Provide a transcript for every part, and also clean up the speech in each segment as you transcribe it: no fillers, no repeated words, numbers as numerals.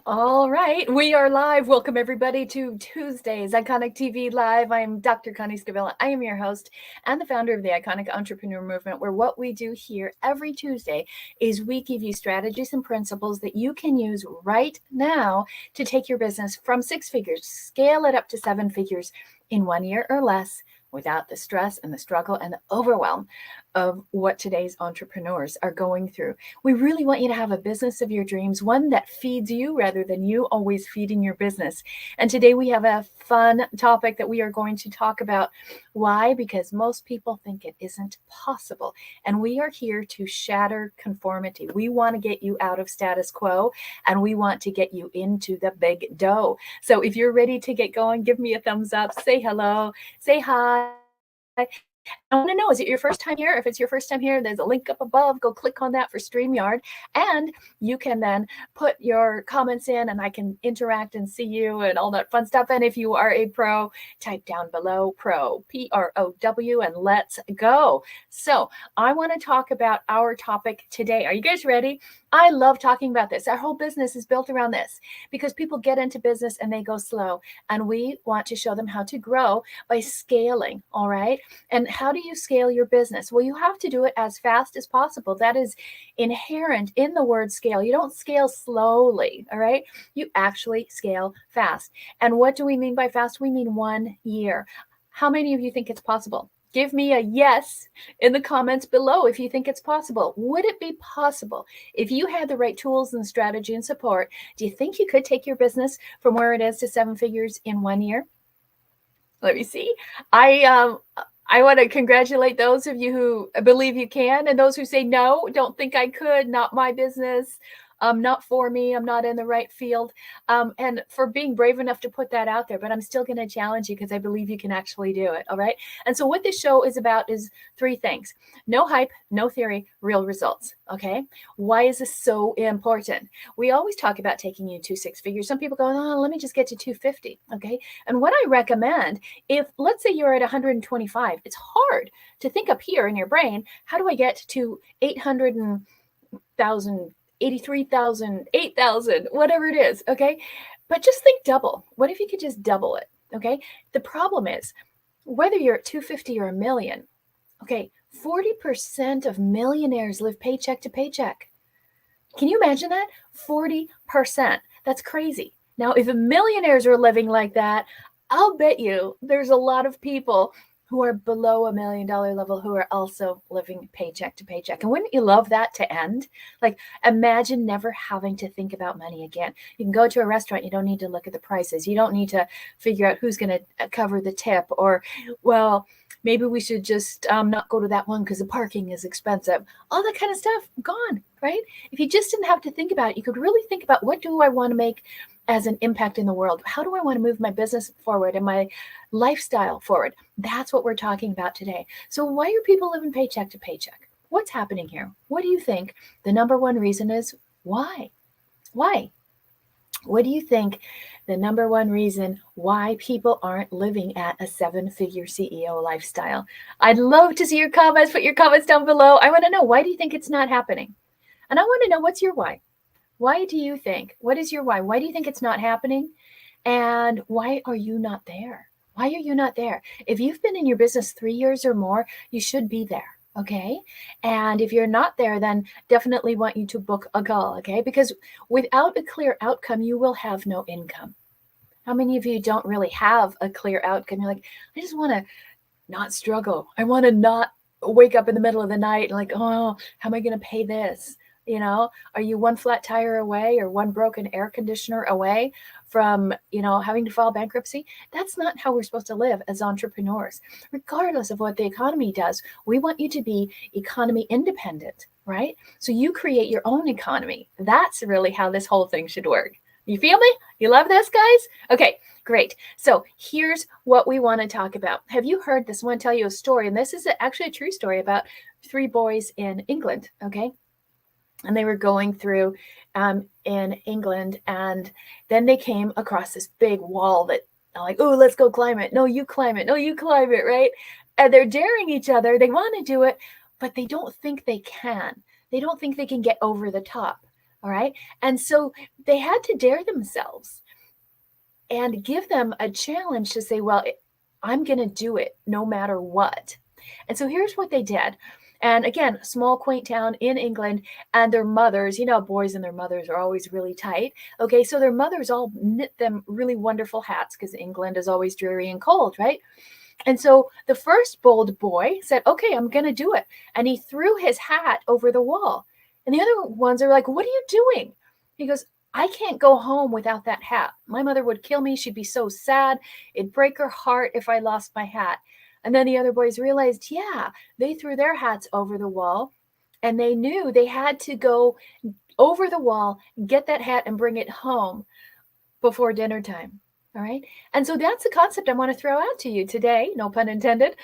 All right, we are live. Welcome everybody to Tuesdays Iconic TV Live. I'm Dr. Connie Scavilla. I am your host and the founder of the Iconic Entrepreneur Movement, where what we do here every Tuesday is we give you strategies and principles that you can use right now to take your business from 6 figures, scale it up to 7 figures in 1 year or less, without the stress and the struggle and the overwhelm of what today's entrepreneurs are going through. We really want you to have a business of your dreams, one that feeds you rather than you always feeding your business. And today we have a fun topic that we are going to talk about. Why? Because most people think it isn't possible. And we are here to shatter conformity. We want to get you out of status quo and we want to get you into the big dough. So if you're ready to get going, give me a thumbs up, say hello, say hi. I want to know, is it your first time here? If it's your first time here, there's a link up above. Go click on that for StreamYard. And you can then put your comments in and I can interact and see you and all that fun stuff. And if you are a pro, type down below pro, P-R-O-W, and let's go. So I want to talk about our topic today. Are you guys ready? I love talking about this. Our whole business is built around this because people get into business and they go slow. And we want to show them how to grow by scaling, all right? And how do you scale your business? Well, you have to do it as fast as possible. That is inherent in the word scale. You don't scale slowly, all right? You actually scale fast. And what do we mean by fast? We mean 1 year. How many of you think it's possible? Give me a yes in the comments below if you think it's possible. Would it be possible if you had the right tools and strategy and support? Do you think you could take your business from where it is to 7 figures in 1 year? Let me see. I want to congratulate those of you who believe you can and those who say, no, don't think I could, not my business, not for me, I'm not in the right field, and for being brave enough to put that out there. But I'm still going to challenge you because I believe you can actually do it, all right? And so what this show is about is 3 things. No hype, no theory, real results, okay? Why is this so important? We always talk about taking you to 6 figures. Some people go, oh, let me just get to 250, okay? And what I recommend, if let's say you're at 125, it's hard to think up here in your brain, how do I get to 800,000, 83,000, 8,000, whatever it is, okay? But just think double. What if you could just double it, okay? The problem is, whether you're at 250 or a million, okay, 40% of millionaires live paycheck to paycheck. Can you imagine that? 40%. That's crazy. Now, if millionaires are living like that, I'll bet you there's a lot of people who are below $1 million level who are also living paycheck to paycheck. And wouldn't you love that to end? Like, imagine never having to think about money again. You can go to a restaurant, you don't need to look at the prices. You don't need to figure out who's going to cover the tip, or, well, maybe we should just not go to that one because the parking is expensive. All that kind of stuff, gone, right? If you just didn't have to think about it, you could really think about, what do I want to make as an impact in the world? How do I want to move my business forward and my lifestyle forward? That's what we're talking about today. So why are people living paycheck to paycheck? What's happening here? What do you think the number one reason is? Why? Why? What do you think the number one reason why people aren't living at a 7-figure CEO lifestyle? I'd love to see your comments. Put your comments down below. I want to know, why do you think it's not happening? And I want to know, what's your why? Why do you think? What is your why? Why do you think it's not happening? And why are you not there? Why are you not there? If you've been in your business 3 years or more, you should be there, okay? And if you're not there, then definitely want you to book a call, okay? Because without a clear outcome, you will have no income. How many of you don't really have a clear outcome? You're like, I just want to not struggle. I want to not wake up in the middle of the night and like, oh, how am I going to pay this? You know, are you one flat tire away or one broken air conditioner away from, having to file bankruptcy? That's not how we're supposed to live as entrepreneurs. Regardless of what the economy does, we want you to be economy independent, right? So you create your own economy. That's really how this whole thing should work. You feel me? You love this, guys? Okay, great. So here's what we want to talk about. Have you heard this? I want to tell you a story, and this is actually a true story about 3 boys in England, okay? And they were going through in England, and then they came across this big wall that, like, oh, let's go climb it. No, you climb it. No, you climb it, right? And they're daring each other. They want to do it, but they don't think they can. They don't think they can get over the top. All right. And so they had to dare themselves and give them a challenge to say, well, I'm going to do it no matter what. And so here's what they did. And again, small, quaint town in England, and their mothers, boys and their mothers are always really tight. Okay, so their mothers all knit them really wonderful hats because England is always dreary and cold, right? And so the first bold boy said, okay, I'm going to do it. And he threw his hat over the wall. And the other ones are like, what are you doing? He goes, I can't go home without that hat. My mother would kill me. She'd be so sad. It'd break her heart if I lost my hat. And then the other boys realized, yeah, they threw their hats over the wall and they knew they had to go over the wall, get that hat and bring it home before dinner time. All right. And so that's the concept I want to throw out to you today, no pun intended,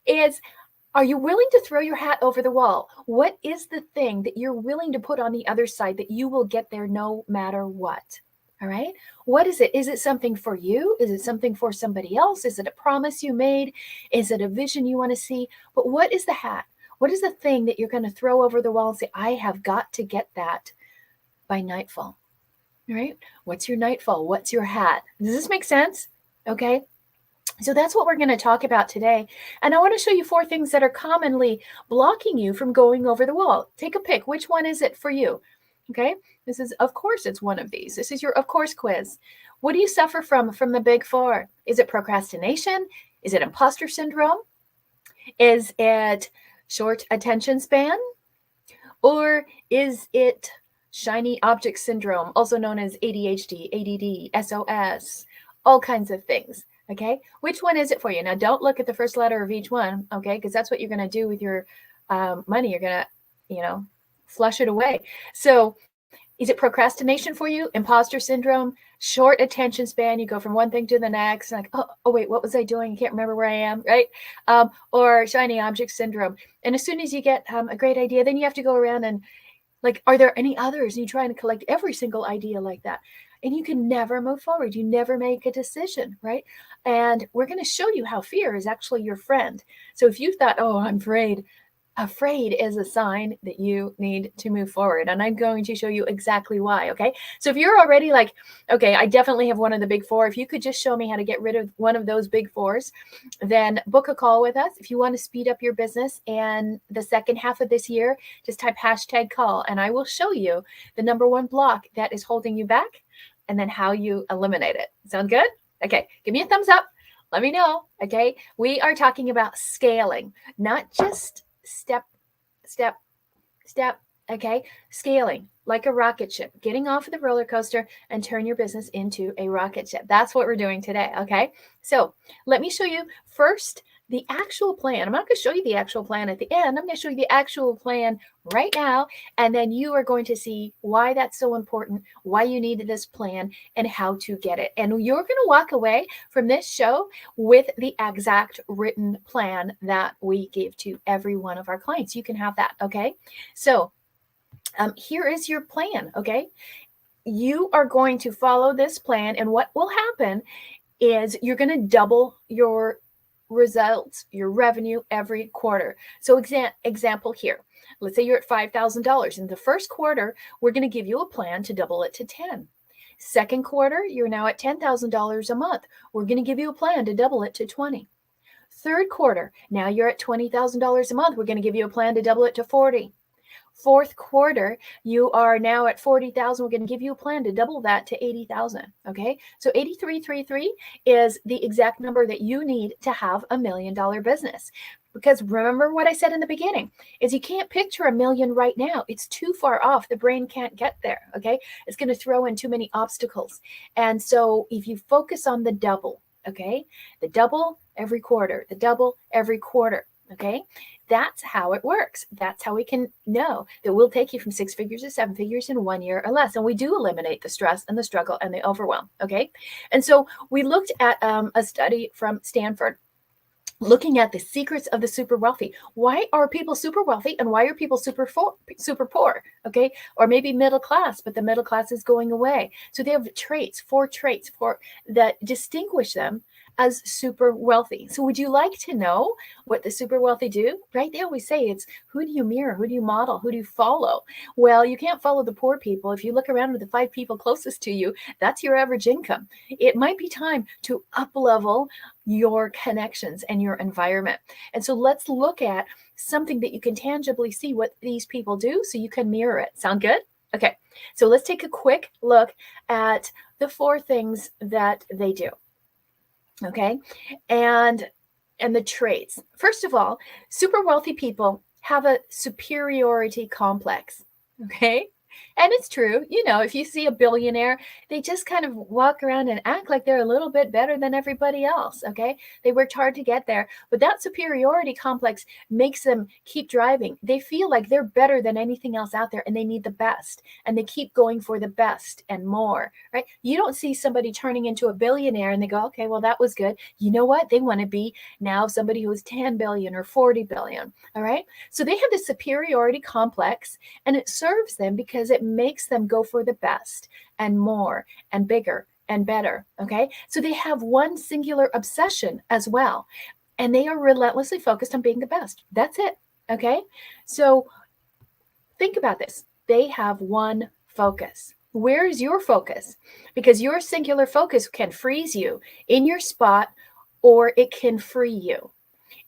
is are you willing to throw your hat over the wall? What is the thing that you're willing to put on the other side that you will get there no matter what? All right. What is it? Is it something for you? Is it something for somebody else? Is it a promise you made? Is it a vision you want to see? But what is the hat? What is the thing that you're going to throw over the wall and say, I have got to get that by nightfall? All right. What's your nightfall? What's your hat? Does this make sense? Okay. So that's what we're going to talk about today. And I want to show you 4 things that are commonly blocking you from going over the wall. Take a pick. Which one is it for you? Okay. This is, of course, it's one of these. This is your, of course, quiz. What do you suffer from the big 4? Is it procrastination? Is it imposter syndrome? Is it short attention span? Or is it shiny object syndrome, also known as ADHD, ADD, SOS, all kinds of things? Okay, which one is it for you? Now, don't look at the first letter of each one, okay, because that's what you're going to do with your money. You're going to, flush it away. So is it procrastination for you? Imposter syndrome, short attention span. You go from one thing to the next. Like, oh wait, what was I doing? I can't remember where I am, right? Or shiny object syndrome. And as soon as you get a great idea, then you have to go around and like, are there any others? And you try and collect every single idea like that. And you can never move forward. You never make a decision, right? And we're going to show you how fear is actually your friend. So if you thought, oh, I'm afraid is a sign that you need to move forward. And I'm going to show you exactly why. Okay. So if you're already like, okay, I definitely have one of the big 4. If you could just show me how to get rid of one of those big 4s, then book a call with us. If you want to speed up your business and the second half of this year, just type #call and I will show you the number 1 block that is holding you back and then how you eliminate it. Sound good? Okay. Give me a thumbs up. Let me know. Okay. We are talking about scaling, not just step. Okay. Scaling like a rocket ship, getting off of the roller coaster and turn your business into a rocket ship. That's what we're doing today. Okay. So let me show you first the actual plan. I'm not going to show you the actual plan at the end. I'm going to show you the actual plan right now. And then you are going to see why that's so important, why you need this plan, and how to get it. And you're going to walk away from this show with the exact written plan that we give to every one of our clients. You can have that. Okay. So here is your plan. Okay. You are going to follow this plan. And what will happen is you're going to double your results, your revenue every quarter. So example here, let's say you're at $5,000 in the first quarter, we're going to give you a plan to double it to 10. Second quarter, you're now at $10,000 a month. We're going to give you a plan to double it to 20. Third quarter, now you're at $20,000 a month. We're going to give you a plan to double it to 40. Fourth quarter, you are now at 40,000. We're going to give you a plan to double that to 80,000. Okay. So 8333 is the exact number that you need to have $1 million business. Because remember what I said in the beginning is you can't picture $1 million right now. It's too far off. The brain can't get there. Okay. It's going to throw in too many obstacles. And so if you focus on the double, okay, the double every quarter, the double every quarter. Okay. That's how it works. That's how we can know that we'll take you from 6 figures to 7 figures in 1 year or less. And we do eliminate the stress and the struggle and the overwhelm. Okay. And so we looked at a study from Stanford looking at the secrets of the super wealthy. Why are people super wealthy and why are people super poor? Okay. Or maybe middle class, but the middle class is going away. So they have 4 traits that distinguish them as super wealthy. So would you like to know what the super wealthy do? Right? They always say it's who do you mirror? Who do you model? Who do you follow? Well, you can't follow the poor people. If you look around at the 5 people closest to you, that's your average income. It might be time to up level your connections and your environment. And so let's look at something that you can tangibly see what these people do so you can mirror it. Sound good? Okay, so let's take a quick look at the 4 things that they do. Okay, and the traits. First of all, super wealthy people have a superiority complex. Okay, and it's true. You know, if you see a billionaire, they just kind of walk around and act like they're a little bit better than everybody else. Okay, they worked hard to get there, but that superiority complex makes them keep driving. They feel like they're better than anything else out there, and they need the best, and they keep going for the best and more. Right? You don't see somebody turning into a billionaire and they go, okay, well, that was good. You know what? They want to be now somebody who is 10 billion or 40 billion. All right. So they have this superiority complex, and it serves them because it makes them go for the best and more and bigger and better. Okay. So they have one singular obsession as well, and they are relentlessly focused on being the best. That's it. Okay. So think about this. They have one focus. Where is your focus? Because your singular focus can freeze you in your spot, or it can free you.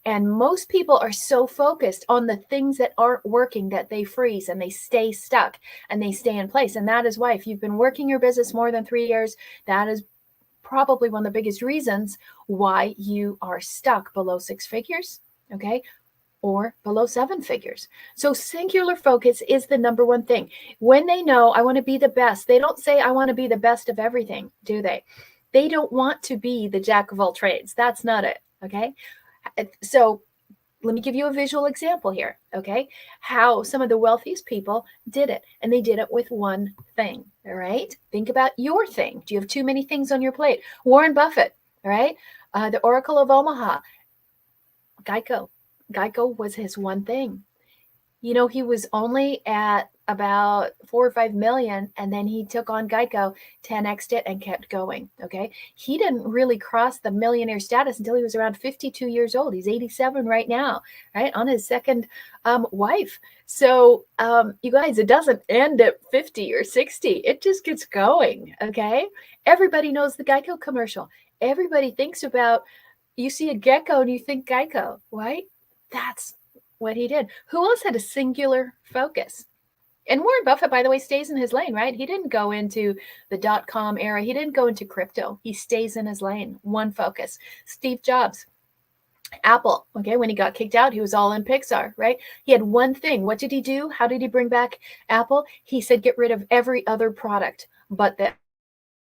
And most people are so focused on the things that aren't working that they freeze and they stay stuck and they stay in place. And that is why, if you've been working your business more than 3 years, that is probably one of the biggest reasons why you are stuck below 6 figures. Okay. Or below 7 figures. So singular focus is the number one thing. When they know I want to be the best, they don't say I want to be the best of everything, do they? They don't want to be the jack of all trades. That's not it. Okay. So let me give you a visual example here. Okay. How some of the wealthiest people did it, and they did it with one thing. All right. Think about your thing. Do you have too many things on your plate? Warren Buffett. All right. The Oracle of Omaha. Geico was his one thing. You know, he was only at about 4 or 5 million, and then he took on Geico, 10x'd it, and kept going. Okay. He didn't really cross the millionaire status until he was around 52 years old. He's 87 right now, right? On his second wife. So, you guys, it doesn't end at 50 or 60. It just gets going. Okay. Everybody knows the Geico commercial. Everybody thinks about, you see a gecko and you think Geico, right? That's what he did. Who else had a singular focus? And Warren Buffett, by the way, stays in his lane, right? He didn't go into the .com era. He didn't go into crypto. He stays in his lane. One focus. Steve Jobs, Apple. Okay. When he got kicked out, he was all in Pixar, right? He had one thing. What did he do? How did he bring back Apple? He said, get rid of every other product, but that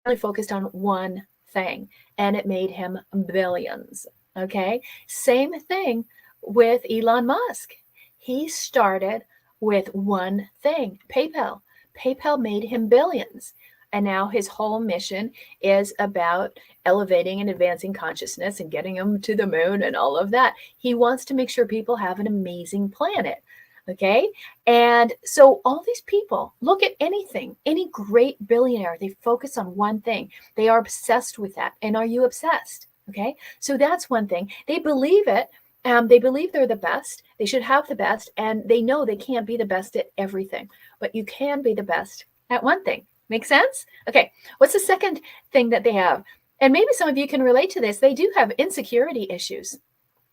really focused on one thing, and it made him billions. Okay. Same thing with Elon Musk. He started with one thing, PayPal. PayPal made him billions. And now his whole mission is about elevating and advancing consciousness and getting them to the moon and all of that. He wants to make sure people have an amazing planet. Okay. And so all these people, look at anything, any great billionaire, they focus on one thing. They are obsessed with that. And are you obsessed? Okay. So that's one thing. They believe it. They believe they're the best. They should have the best, and they know they can't be the best at everything, but you can be the best at one thing. Make sense? Okay. What's the second thing that they have? And maybe some of you can relate to this. They do have insecurity issues.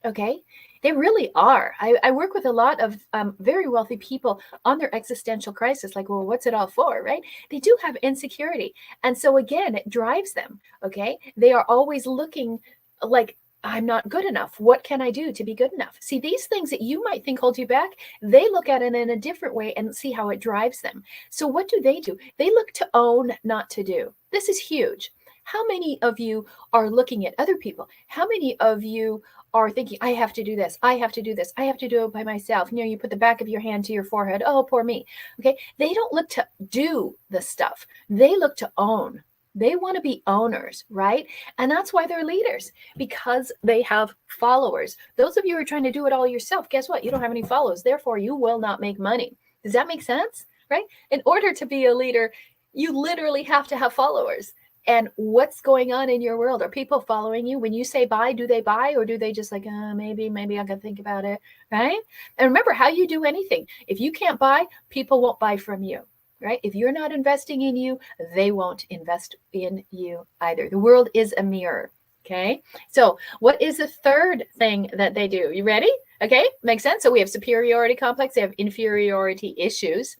Okay. They really are. I work with a lot of very wealthy people on their existential crisis. Like, well, what's it all for? Right? They do have insecurity. And so again, it drives them. Okay. They are always looking like, I'm not good enough. What can I do to be good enough? See, these things that you might think hold you back, they look at it in a different way and see how it drives them. So what do? They look to own, not to do. This is huge. How many of you are looking at other people? How many of you are thinking, I have to do this. I have to do this. I have to do it by myself. You know, you put the back of your hand to your forehead. Oh, poor me. Okay. They don't look to do the stuff. They look to own. They want to be owners, right? And that's why they're leaders, because they have followers. Those of you who are trying to do it all yourself, guess what? You don't have any followers. Therefore, you will not make money. Does that make sense? Right? In order to be a leader, you literally have to have followers. And what's going on in your world? Are people following you? When you say buy, do they buy, or do they just like, maybe I can think about it, right? And remember, how you do anything, if you can't buy, people won't buy from you, right? If you're not investing in you, they won't invest in you either. The world is a mirror. Okay. So what is the third thing that they do? You ready? Okay. Makes sense. So we have superiority complex. They have inferiority issues,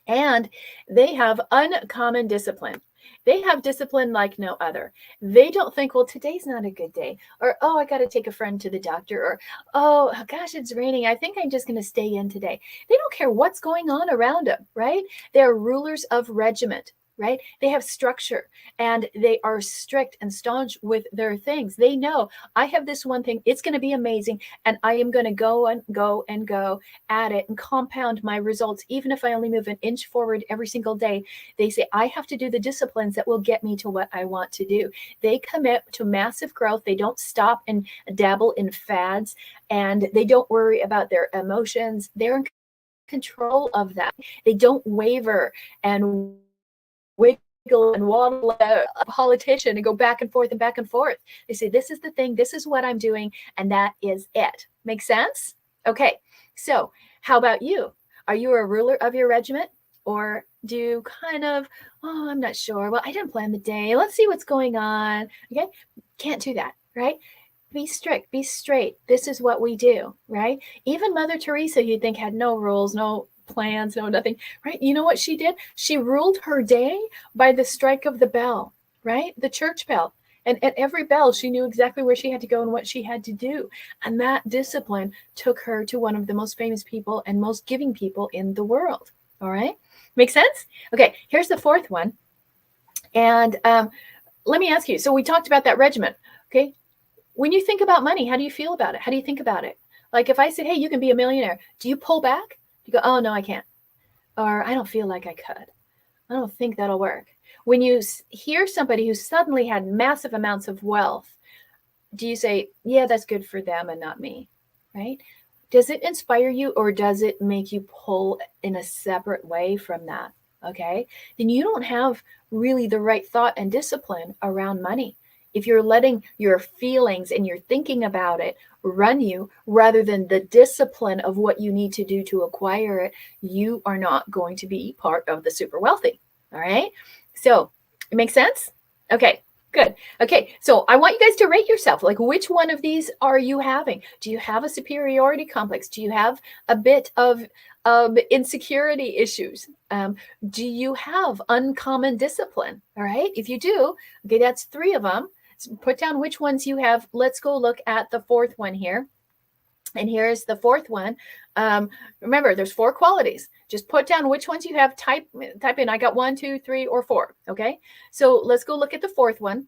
and they have uncommon discipline. They have discipline like no other. They don't think, well, today's not a good day, or, oh, I got to take a friend to the doctor, or, oh, gosh, it's raining. I think I'm just going to stay in today. They don't care what's going on around them, right? They're rulers of regiment, right? They have structure, and they are strict and staunch with their things. They know, I have this one thing, it's going to be amazing, and I am going to go and go and go at it and compound my results, even if I only move an inch forward every single day. They say, I have to do the disciplines that will get me to what I want to do. They commit to massive growth. They don't stop and dabble in fads, and they don't worry about their emotions. They're in control of that. They don't waver and wiggle and waddle like a politician and go back and forth and back and forth. They say, this is the thing, this is what I'm doing, and that is it. Make sense? Okay, so how about you? Are you a ruler of your regiment? Or do you kind of, oh, I'm not sure. Well, I didn't plan the day. Let's see what's going on. Okay, can't do that, right? Be strict, be straight. This is what we do, right? Even Mother Teresa, you'd think, had no rules, no plans, no nothing, right? You know what she did? She ruled her day by the strike of the bell, right? The church bell. And at every bell, she knew exactly where she had to go and what she had to do. And that discipline took her to one of the most famous people and most giving people in the world. All right. Make sense? Okay. Here's the fourth one. And let me ask you. So we talked about that regiment. Okay. When you think about money, how do you feel about it? How do you think about it? Like if I said, hey, you can be a millionaire, do you pull back? You go, oh, no, I can't. Or I don't feel like I could. I don't think that'll work. When you hear somebody who suddenly had massive amounts of wealth, do you say, yeah, that's good for them and not me, right? Does it inspire you, or does it make you pull in a separate way from that? Okay, then you don't have really the right thought and discipline around money. If you're letting your feelings and your thinking about it run you rather than the discipline of what you need to do to acquire it, you are not going to be part of the super wealthy. All right. So it makes sense? Okay, good. Okay, so I want you guys to rate yourself. Like, which one of these are you having? Do you have a superiority complex? Do you have a bit of insecurity issues? Do you have uncommon discipline? All right. If you do, okay, that's 3 of them. So put down which ones you have. Let's go look at the 4th one here. And here's the 4th one. Remember, there's 4 qualities. Just put down which ones you have. Type in. I got 1, 2, 3, or 4. Okay. So let's go look at the 4th one.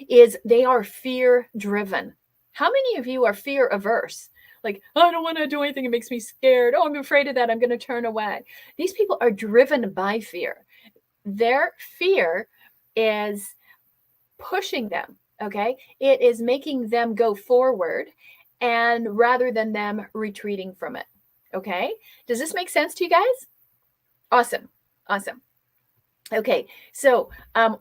Is they are fear driven. How many of you are fear averse? Like, oh, I don't want to do anything. It makes me scared. Oh, I'm afraid of that. I'm going to turn away. These people are driven by fear. Their fear is pushing them. Okay. It is making them go forward, and rather than them retreating from it. Okay. Does this make sense to you guys? Awesome. Awesome. Okay. So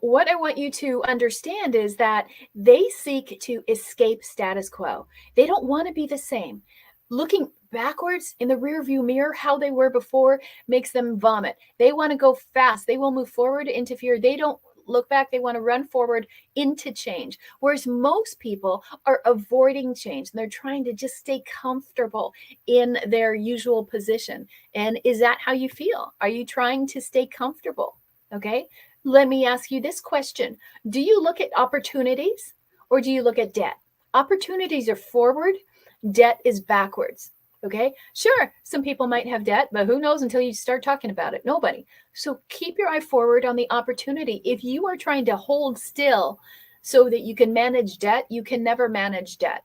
what I want you to understand is that they seek to escape status quo. They don't want to be the same. Looking backwards in the rearview mirror, how they were before, makes them vomit. They want to go fast. They will move forward into fear. They don't look back. They want to run forward into change. Whereas most people are avoiding change, and they're trying to just stay comfortable in their usual position. And is that how you feel? Are you trying to stay comfortable? Okay. Let me ask you this question. Do you look at opportunities, or do you look at debt? Opportunities are forward. Debt is backwards. Okay. Sure. Some people might have debt, but who knows until you start talking about it? Nobody. So keep your eye forward on the opportunity. If you are trying to hold still so that you can manage debt, you can never manage debt.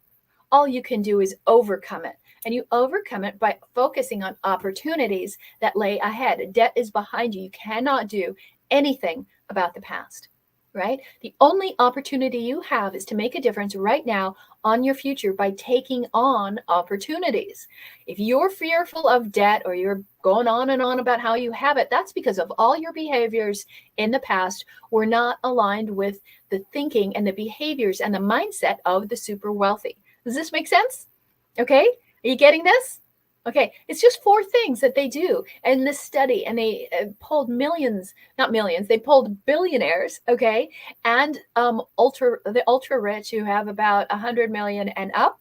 All you can do is overcome it. And you overcome it by focusing on opportunities that lay ahead. Debt is behind you. You cannot do anything about the past. right? The only opportunity you have is to make a difference right now on your future by taking on opportunities. If you're fearful of debt or you're going on and on about how you have it, that's because of all your behaviors in the past were not aligned with the thinking and the behaviors and the mindset of the super wealthy. Does this make sense? Okay. Are you getting this? Okay, it's just 4 things that they do in this study, and they polled millions, not millions, they polled billionaires, okay, and the ultra rich who have about 100 million and up,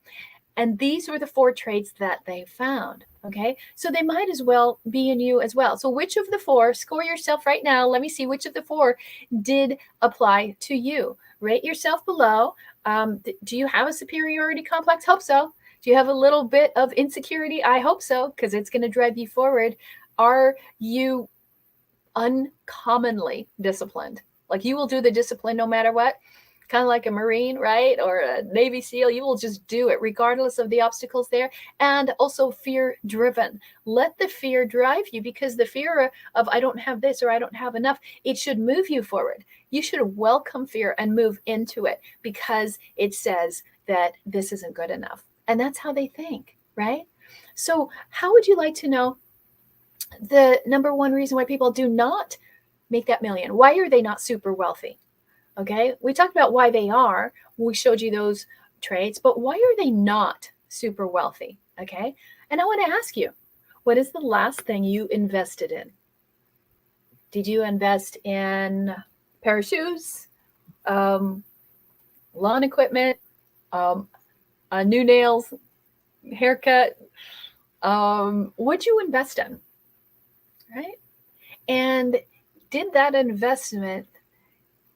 and these were the 4 traits that they found, okay? So they might as well be in you as well. So which of the 4, score yourself right now, let me see which of the 4 did apply to you. Rate yourself below. Do you have a superiority complex? Hope so. Do you have a little bit of insecurity? I hope so, because it's going to drive you forward. Are you uncommonly disciplined? Like you will do the discipline no matter what? Kind of like a Marine, right? Or a Navy SEAL, you will just do it regardless of the obstacles there. And also fear driven. Let the fear drive you, because the fear of I don't have this or I don't have enough, it should move you forward. You should welcome fear and move into it, because it says that this isn't good enough. And that's how they think, right? So how would you like to know the number one reason why people do not make that million? Why are they not super wealthy? Okay, we talked about why they are. We showed you those traits, but why are they not super wealthy? Okay, and I want to ask you, what is the last thing you invested in? Did you invest in a pair of shoes, lawn equipment, new nails, haircut? What'd you invest in? Right? And did that investment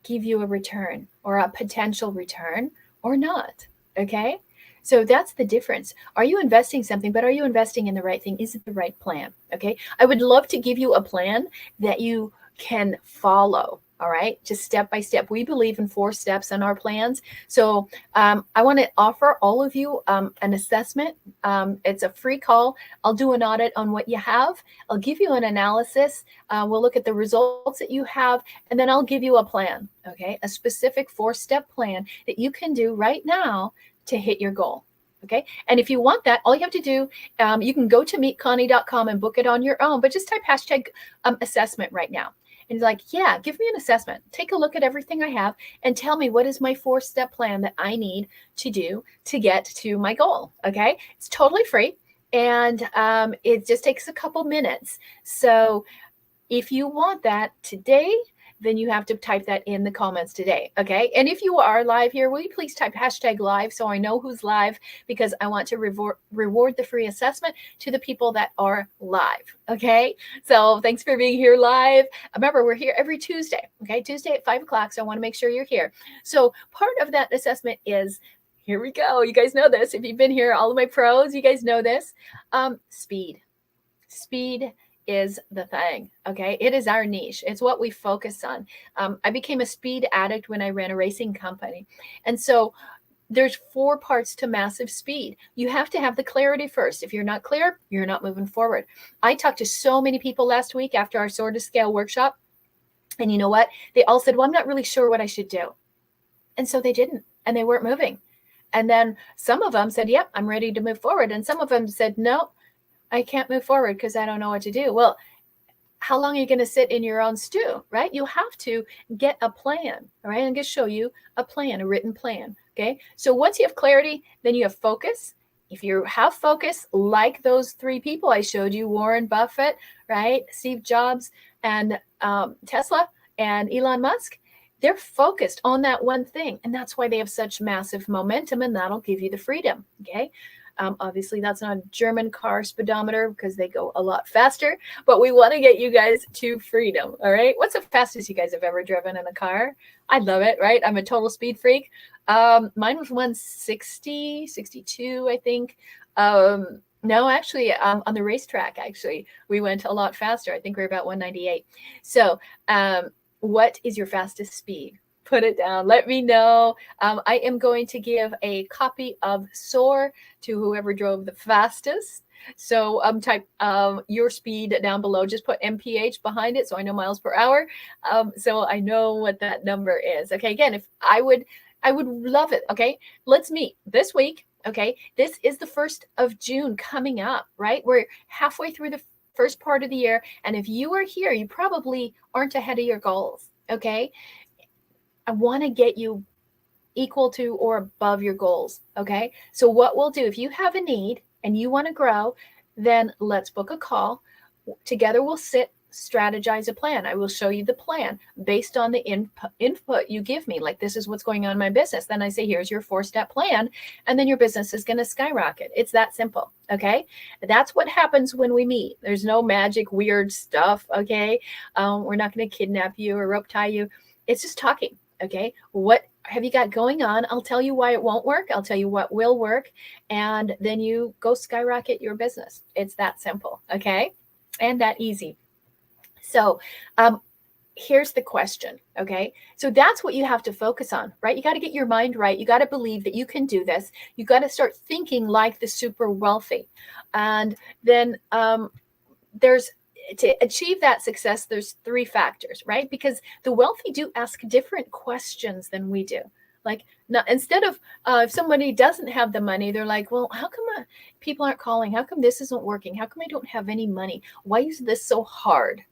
give you a return or a potential return or not? Okay. So that's the difference. Are you investing something, but are you investing in the right thing? Is it the right plan? Okay. I would love to give you a plan that you can follow. All right. Just step by step. We believe in 4 steps in our plans. So I want to offer all of you an assessment. It's a free call. I'll do an audit on what you have. I'll give you an analysis. We'll look at the results that you have, and then I'll give you a plan. Okay. A specific 4-step plan that you can do right now to hit your goal. Okay. And if you want that, all you have to do, you can go to meetconnie.com and book it on your own, but just type hashtag assessment right now. And he's like, yeah, give me an assessment. Take a look at everything I have and tell me what is my 4-step plan that I need to do to get to my goal. Okay. It's totally free. And it just takes a couple minutes. So if you want that today, then you have to type that in the comments today. Okay. And if you are live here, will you please type hashtag live so I know who's live, because I want to reward the free assessment to the people that are live. Okay. So thanks for being here live. Remember, we're here every Tuesday. Okay. Tuesday at 5 o'clock. So I want to make sure you're here. So part of that assessment is, here we go. You guys know this. If you've been here, all of my pros, you guys know this. Speed is the thing. Okay. It is our niche. It's what we focus on. I became a speed addict when I ran a racing company. And so there's 4 parts to massive speed. You have to have the clarity first. If you're not clear, you're not moving forward. I talked to so many people last week after our Soar to Scale workshop. And you know what? They all said, well, I'm not really sure what I should do. And so they didn't, and they weren't moving. And then some of them said, yep, I'm ready to move forward. And some of them said, no, I can't move forward because I don't know what to do. Well, how long are you going to sit in your own stew, right? You have to get a plan, all right? I'm going to show you a plan, a written plan, okay? So once you have clarity, then you have focus. If you have focus, like those 3 people I showed you, Warren Buffett, right? Steve Jobs and Tesla and Elon Musk, they're focused on that one thing. And that's why they have such massive momentum, and that'll give you the freedom, okay? Obviously, that's not a German car speedometer because they go a lot faster, but we want to get you guys to freedom. All right. What's the fastest you guys have ever driven in a car? I love it. Right. I'm a total speed freak. Mine was 160, 62, I think. No, actually, on the racetrack, actually, we went a lot faster. I think we we're about 198. So what is your fastest speed? Put it down. Let me know. I am going to give a copy of Soar to whoever drove the fastest. So type your speed down below. Just put mph behind it so I know miles per hour. So I know what that number is. Okay, again, if I would love it. Okay, let's meet this week. Okay, this is the 1st of June coming up, right? We're halfway through the first part of the year, and if you are here, you probably aren't ahead of your goals. Okay, I want to get you equal to or above your goals. Okay, so what we'll do, if you have a need and you want to grow, then let's book a call. Together we'll sit, strategize a plan. I will show you the plan based on the input you give me. Like, this is what's going on in my business. Then I say, here's your 4-step plan. And then your business is going to skyrocket. It's that simple. Okay. That's what happens when we meet. There's no magic, weird stuff. Okay. We're not going to kidnap you or rope tie you. It's just talking. Okay. What have you got going on? I'll tell you why it won't work. I'll tell you what will work. And then you go skyrocket your business. It's that simple. Okay. And that easy. So here's the question. Okay. So that's what you have to focus on, right? You got to get your mind right. You got to believe that you can do this. You got to start thinking like the super wealthy. And then there's, to achieve that success, there's 3 factors, right? Because the wealthy do ask different questions than we do. Like, not, instead of if somebody doesn't have the money, they're like, well, how come people aren't calling? How come this isn't working? How come I don't have any money? Why is this so hard?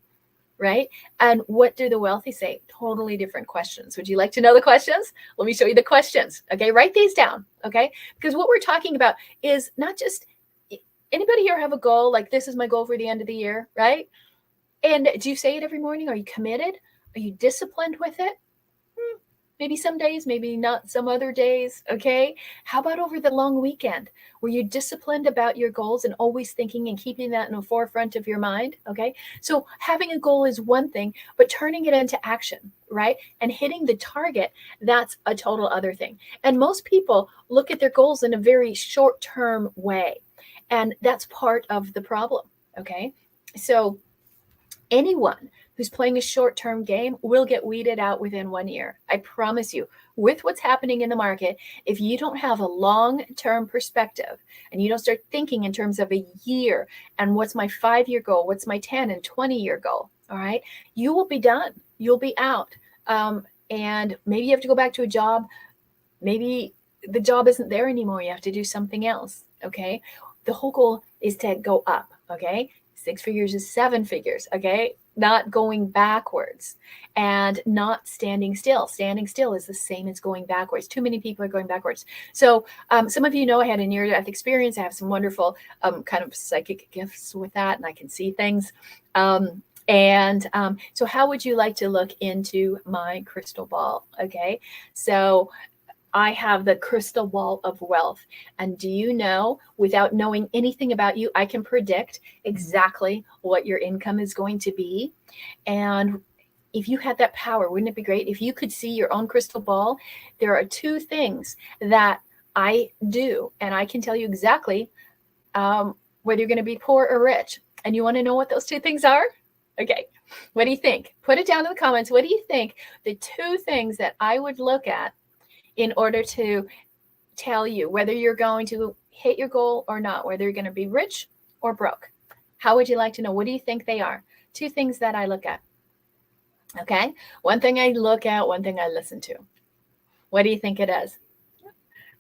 Right? And what do the wealthy say? Totally different questions. Would you like to know the questions? Let me show you the questions. Okay, write these down. Okay, because what we're talking about is not just, anybody here have a goal like, this is my goal for the end of the year, right? And do you say it every morning? Are you committed? Are you disciplined with it? Maybe some days, maybe not some other days. Okay. How about over the long weekend? Were you disciplined about your goals and always thinking and keeping that in the forefront of your mind? Okay. So having a goal is one thing, but turning it into action, right? And hitting the target, that's a total other thing. And most people look at their goals in a very short-term way. And that's part of the problem. Okay. So anyone who's playing a short-term game will get weeded out within 1 year. I promise you, with what's happening in the market, if you don't have a long-term perspective and you don't start thinking in terms of a year and what's my 5-year goal, what's my 10 and 20-year goal, all right, you will be done. You'll be out. And maybe you have to go back to a job. Maybe the job isn't there anymore. You have to do something else. Okay. The whole goal is to go up. Okay. 6 figures is 7 figures. Okay. Not going backwards and not standing still. Standing still is the same as going backwards. Too many people are going backwards. So some of you know I had a near-death experience. I have some wonderful kind of psychic gifts with that, and I can see things. So how would you like to look into my crystal ball? Okay. So I have the crystal ball of wealth. And do you know, without knowing anything about you, I can predict exactly what your income is going to be. And if you had that power, wouldn't it be great if you could see your own crystal ball? There are 2 things that I do, and I can tell you exactly whether you're going to be poor or rich. And you want to know what those 2 things are? Okay. What do you think? Put it down in the comments. What do you think the 2 things that I would look at in order to tell you whether you're going to hit your goal or not, whether you're going to be rich or broke? How would you like to know? What do you think they are? 2 things that I look at. Okay. 1 thing I look at, 1 thing I listen to. What do you think it is?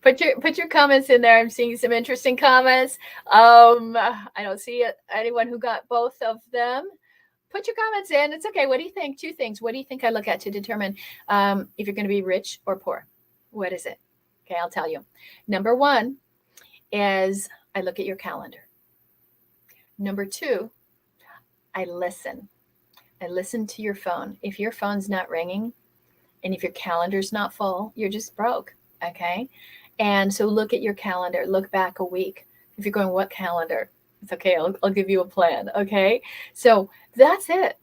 Put your comments in there. I'm seeing some interesting comments. I don't see anyone who got both of them. Put your comments in. It's okay. What do you think? 2 things. What do you think I look at to determine if you're going to be rich or poor? What is it? Okay, I'll tell you. Number 1 is I look at your calendar. Number 2, I listen. I listen to your phone. If your phone's not ringing and if your calendar's not full, you're just broke. Okay. And so look at your calendar. Look back a week. If you're going, what calendar? It's okay. I'll give you a plan. Okay. So that's it.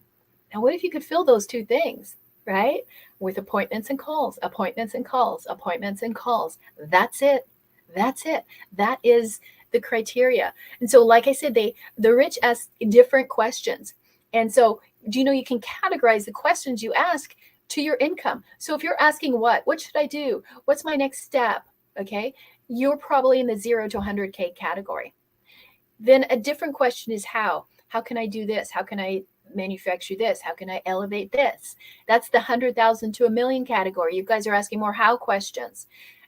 Now, what if you could fill those 2 things, right? With appointments and calls, appointments and calls, appointments and calls. That's it. That's it. That is the criteria. And so, like I said, the rich ask different questions. And so, do you know you can categorize the questions you ask to your income? So if you're asking what should I do? What's my next step? Okay. You're probably in the 0 to 100K category. Then a different question is how. How can I do this? How can I manufacture this? How can I elevate this? That's the 100,000 to a million category. You guys are asking more how questions.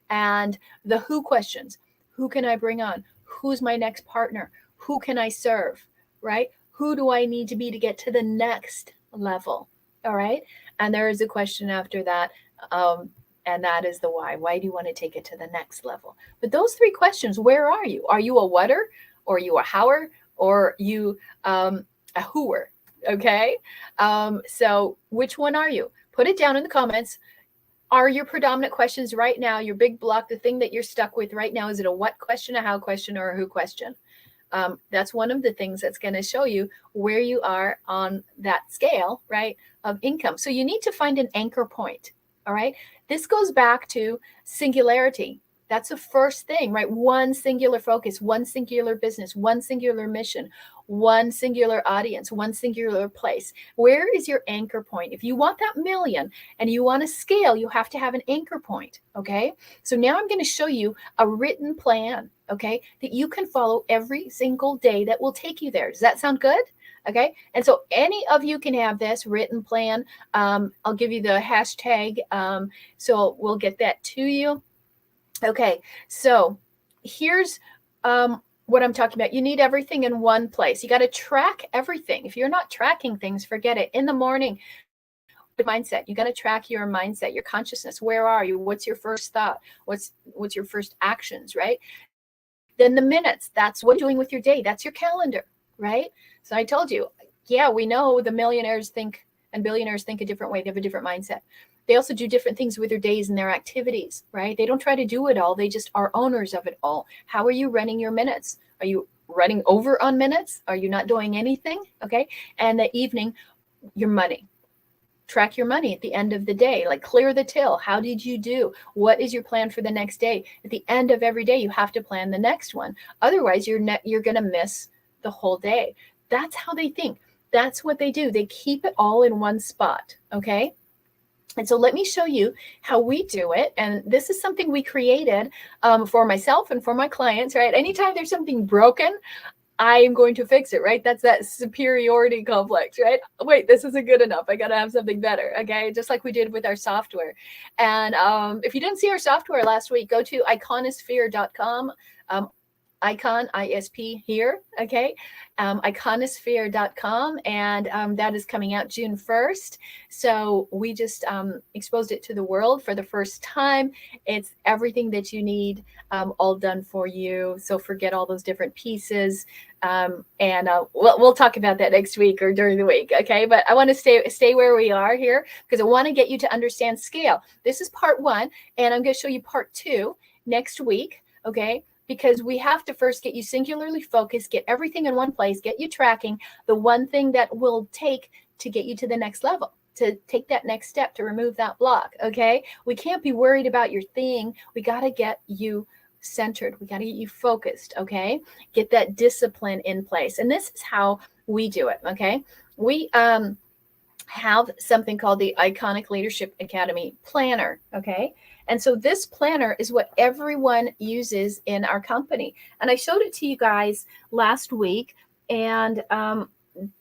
And the who questions. Who can I bring on? Who's my next partner? Who can I serve? Right? Who do I need to be to get to the next level? All right. And there is a question after that. And that is the why. Why do you want to take it to the next level? But those three questions, where are you? Are you a whatter? Or are you a hower? Or you a whoer? Okay. So which one are you? Put it down in the comments. Are your predominant questions right now, your big block, the thing that you're stuck with right now, is it a what question, a how question, or a who question? That's one of the things that's going to show you where you are on that scale, right, of income. So you need to find an anchor point. All right. This goes back to singularity. That's the first thing, right? One singular focus, one singular business, one singular mission, one singular audience, one singular place. Where is your anchor point? If you want that million and you want to scale, you have to have an anchor point. Okay. So now I'm going to show you a written plan, okay, that you can follow every single day that will take you there. Does that sound good? Okay. And so any of you can have this written plan. I'll give you the hashtag. So we'll get that to you. Okay. So here's what I'm talking about. You need everything in one place. You got to track everything. If you're not tracking things, forget it. In the morning, the mindset. You got to track your mindset, your consciousness. Where are you? What's your first thought? What's your first actions, right? Then the minutes. That's what you're doing with your day. That's your calendar, right? So I told you, yeah, we know the millionaires think and billionaires think a different way. They have a different mindset. They also do different things with their days and their activities, right? They don't try to do it all. They just are owners of it all. How are you running your minutes? Are you running over on minutes? Are you not doing anything? Okay. And the evening, your money. Track your money at the end of the day, like clear the till. How did you do? What is your plan for the next day? At the end of every day, you have to plan the next one. Otherwise, you're going to miss the whole day. That's how they think. That's what they do. They keep it all in one spot. Okay. And so let me show you how we do it. And this is something we created for myself and for my clients, right? Anytime there's something broken, I am going to fix it, right? That's that superiority complex, right? Wait, this isn't good enough. I got to have something better. Okay. Just like we did with our software. And if you didn't see our software last week, go to iconosphere.com. Icon, ISP here, okay, iconosphere.com, and that is coming out June 1st. So we just exposed it to the world for the first time. It's everything that you need, all done for you. So forget all those different pieces, and we'll talk about that next week or during the week, okay? But I want to stay where we are here because I want to get you to understand scale. This is part 1, and I'm going to show you part 2 next week, okay? Because we have to first get you singularly focused, get everything in one place, get you tracking the one thing that will take to get you to the next level, to take that next step, to remove that block, okay? We can't be worried about your thing. We got to get you centered. We got to get you focused, okay? Get that discipline in place. And this is how we do it, okay? We have something called the Iconic Leadership Academy Planner, okay? And so this planner is what everyone uses in our company. And I showed it to you guys last week. And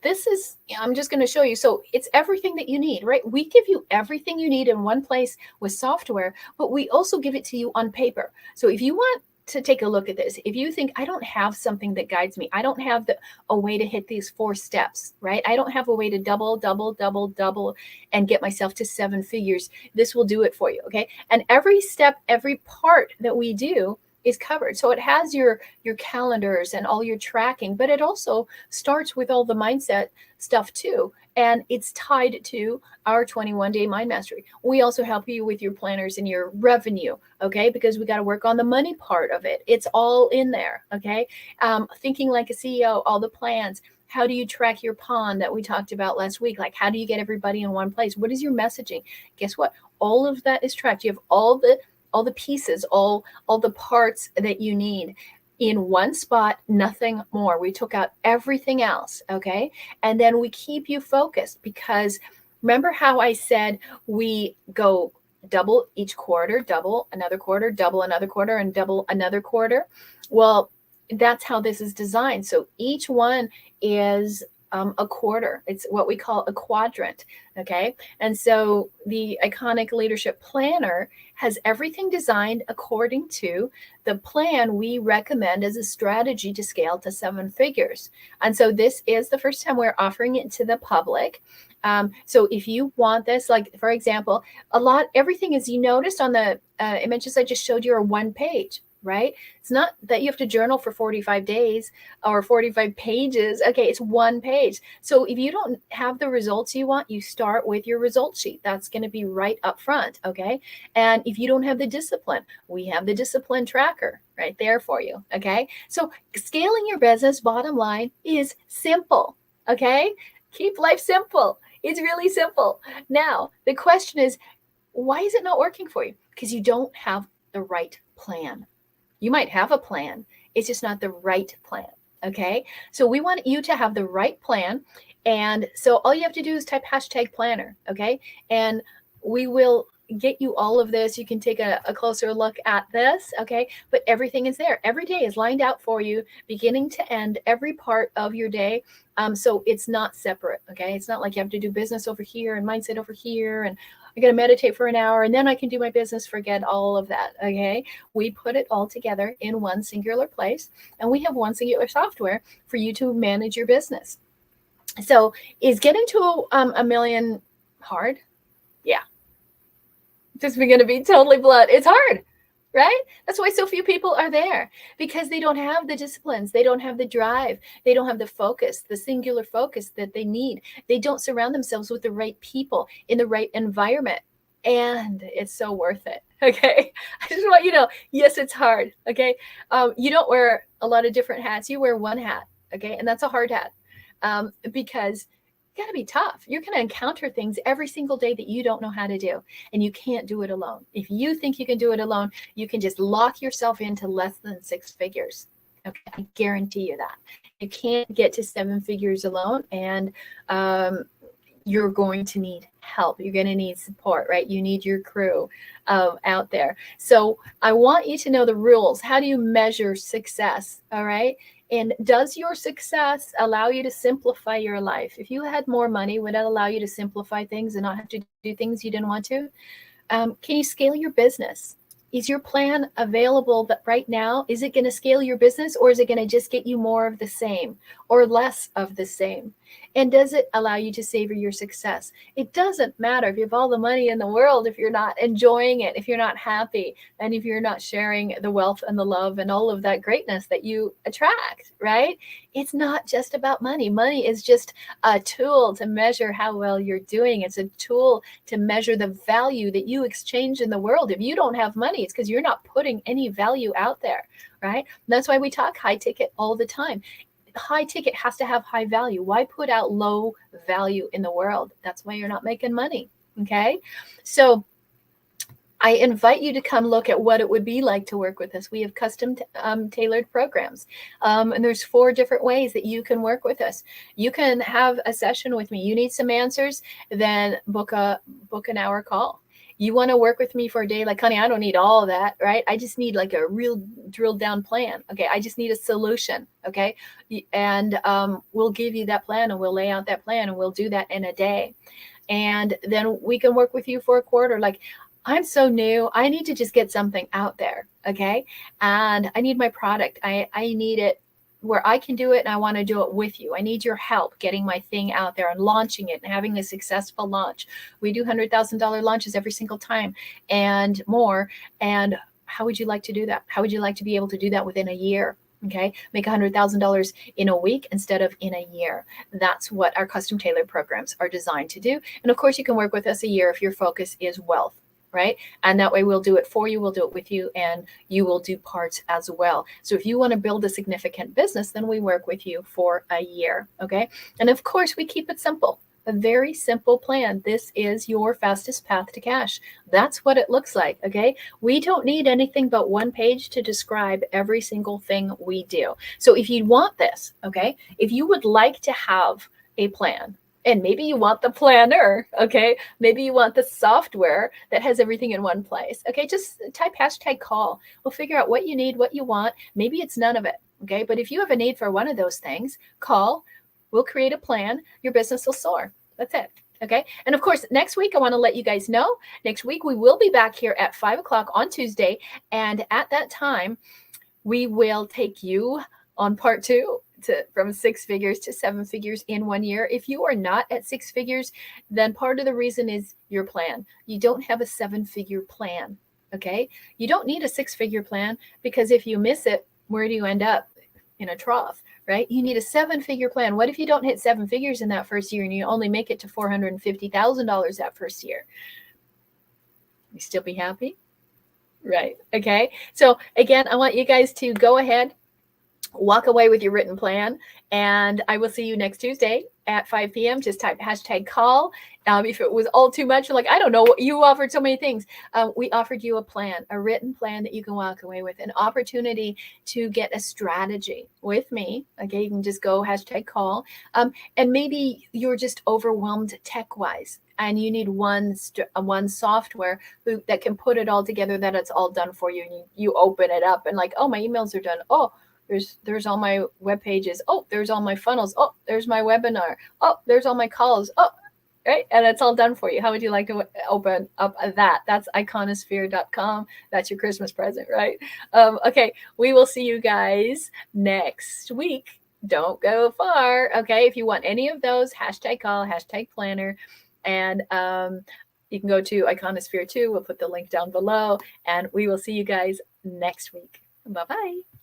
this is, I'm just going to show you. So it's everything that you need, right? We give you everything you need in one place with software, but we also give it to you on paper. So if you want to take a look at this, if you think I don't have something that guides me, I don't have a way to hit these 4 steps, right? I don't have a way to double and get myself to 7 figures. This will do it for you, okay? And every step, every part that we do is covered. So it has your calendars and all your tracking, but it also starts with all the mindset stuff too. And it's tied to our 21-day mind mastery. We also help you with your planners and your revenue, okay? Because we got to work on the money part of it. It's all in there, okay? Thinking like a CEO, all the plans. How do you track your pond that we talked about last week? Like, how do you get everybody in one place? What is your messaging? Guess what? All of that is tracked. You have all the pieces, all the parts that you need in one spot, nothing more. We took out everything else, okay? And then we keep you focused because remember how I said we go double each quarter, double another quarter, double another quarter, and double another quarter? Well, that's how this is designed. So each one is a quarter. It's what we call a quadrant. Okay. And so the Iconic Leadership Planner has everything designed according to the plan we recommend as a strategy to scale to 7 figures. And so this is the first time we're offering it to the public. So if you want this, like for example, everything is, you noticed on the images I just showed you are one page, right? It's not that you have to journal for 45 days or 45 pages. Okay, it's one page. So if you don't have the results you want, you start with your result sheet. That's going to be right up front. Okay. And if you don't have the discipline, we have the discipline tracker right there for you. Okay. So scaling your business, bottom line, is simple. Okay. Keep life simple. It's really simple. Now, the question is, why is it not working for you? Because you don't have the right plan. You might have a plan, it's just not the right plan. Okay. So we want you to have the right plan. And so all you have to do is type #planner. Okay. And we will get you all of this. You can take a closer look at this. Okay. But everything is there. Every day is lined out for you, beginning to end, every part of your day. So it's not separate. Okay. It's not like you have to do business over here and mindset over here, and I got to meditate for an hour and then I can do my business. Forget all of that. Okay. We put it all together in one singular place, and we have one singular software for you to manage your business. So is getting to a million hard? Yeah. Just going to be totally blunt. It's hard, right? That's why so few people are there, because they don't have the disciplines. They don't have the drive. They don't have the focus, the singular focus that they need. They don't surround themselves with the right people in the right environment. And it's so worth it. Okay. I just want you to know, yes, it's hard. Okay. You don't wear a lot of different hats. You wear one hat. Okay. And that's a hard hat, because you got to be tough. You're going to encounter things every single day that you don't know how to do, and you can't do it alone. If you think you can do it alone, you can just lock yourself into less than 6 figures. Okay, I guarantee you that. You can't get to 7 figures alone, and you're going to need help. You're going to need support, right? You need your crew out there. So I want you to know the rules. How do you measure success? All right. And does your success allow you to simplify your life? If you had more money, would that allow you to simplify things and not have to do things you didn't want to? Can you scale your business? Is your plan available right now? Is it going to scale your business, or is it going to just get you more of the same or less of the same? And does it allow you to savor your success? It doesn't matter if you have all the money in the world, if you're not enjoying it, if you're not happy, and if you're not sharing the wealth and the love and all of that greatness that you attract, right? It's not just about money. Money is just a tool to measure how well you're doing. It's a tool to measure the value that you exchange in the world. If you don't have money, it's because you're not putting any value out there, right? That's why we talk high ticket all the time. High ticket has to have high value. Why put out low value in the world? That's why you're not making money. Okay. So I invite you to come look at what it would be like to work with us. We have custom tailored programs. And there's 4 different ways that you can work with us. You can have a session with me. You need some answers, then book an hour call. You want to work with me for a day, like, honey, I don't need all of that, right? I just need like a real drilled down plan. Okay. I just need a solution. Okay. And we'll give you that plan, and we'll lay out that plan, and we'll do that in a day. And then we can work with you for a quarter. Like, I'm so new. I need to just get something out there. Okay. And I need my product. I need it where I can do it, and I want to do it with you. I need your help getting my thing out there and launching it and having a successful launch. We do $100,000 launches every single time and more. And how would you like to do that? How would you like to be able to do that within a year? Okay. Make $100,000 in a week instead of in a year. That's what our custom tailored programs are designed to do. And of course, you can work with us a year if your focus is wealth. Right? And that way we'll do it for you, we'll do it with you, and you will do parts as well. So if you want to build a significant business, then we work with you for a year. Okay. And of course, we keep it simple. A very simple plan. This is your fastest path to cash. That's what it looks like. Okay. We don't need anything but one page to describe every single thing we do. So if you want this, okay, if you would like to have a plan, and maybe you want the planner, okay? Maybe you want the software that has everything in one place, okay? Just type #call. We'll figure out what you need, what you want. Maybe it's none of it, Okay. But if you have a need for one of those things, call, we'll create a plan. Your business will soar. That's it. Okay. And of course, next week, I want to let you guys know, next week, we will be back here at 5 o'clock on Tuesday. And at that time, we will take you on part 2 from 6 figures to 7 figures in 1 year. If you are not at 6 figures, then part of the reason is your plan. You don't have a 7-figure plan. Okay. You don't need a 6-figure plan, because if you miss it, where do you end up? In a trough, right? You need a 7-figure plan. What if you don't hit 7 figures in that first year and you only make it to $450,000 that first year? You still be happy? Right. Okay. So again, I want you guys to go ahead, walk away with your written plan, and I will see you next Tuesday at 5 p.m. Just type #call. If it was all too much, you're like, I don't know what you offered, so many things. We offered you a plan, a written plan that you can walk away with, an opportunity to get a strategy with me. Okay, you can just go #call. And maybe you're just overwhelmed tech wise, and you need one software that can put it all together, that it's all done for you. And you open it up and like, oh, my emails are done. Oh, there's all my web pages. Oh, there's all my funnels. Oh, there's my webinar. Oh, there's all my calls. Oh, right. And it's all done for you. How would you like to open up that? That's iconosphere.com. That's your Christmas present, right? Okay. We will see you guys next week. Don't go far. Okay. If you want any of those, #call, #planner. And you can go to Iconosphere 2. We'll put the link down below. And we will see you guys next week. Bye-bye.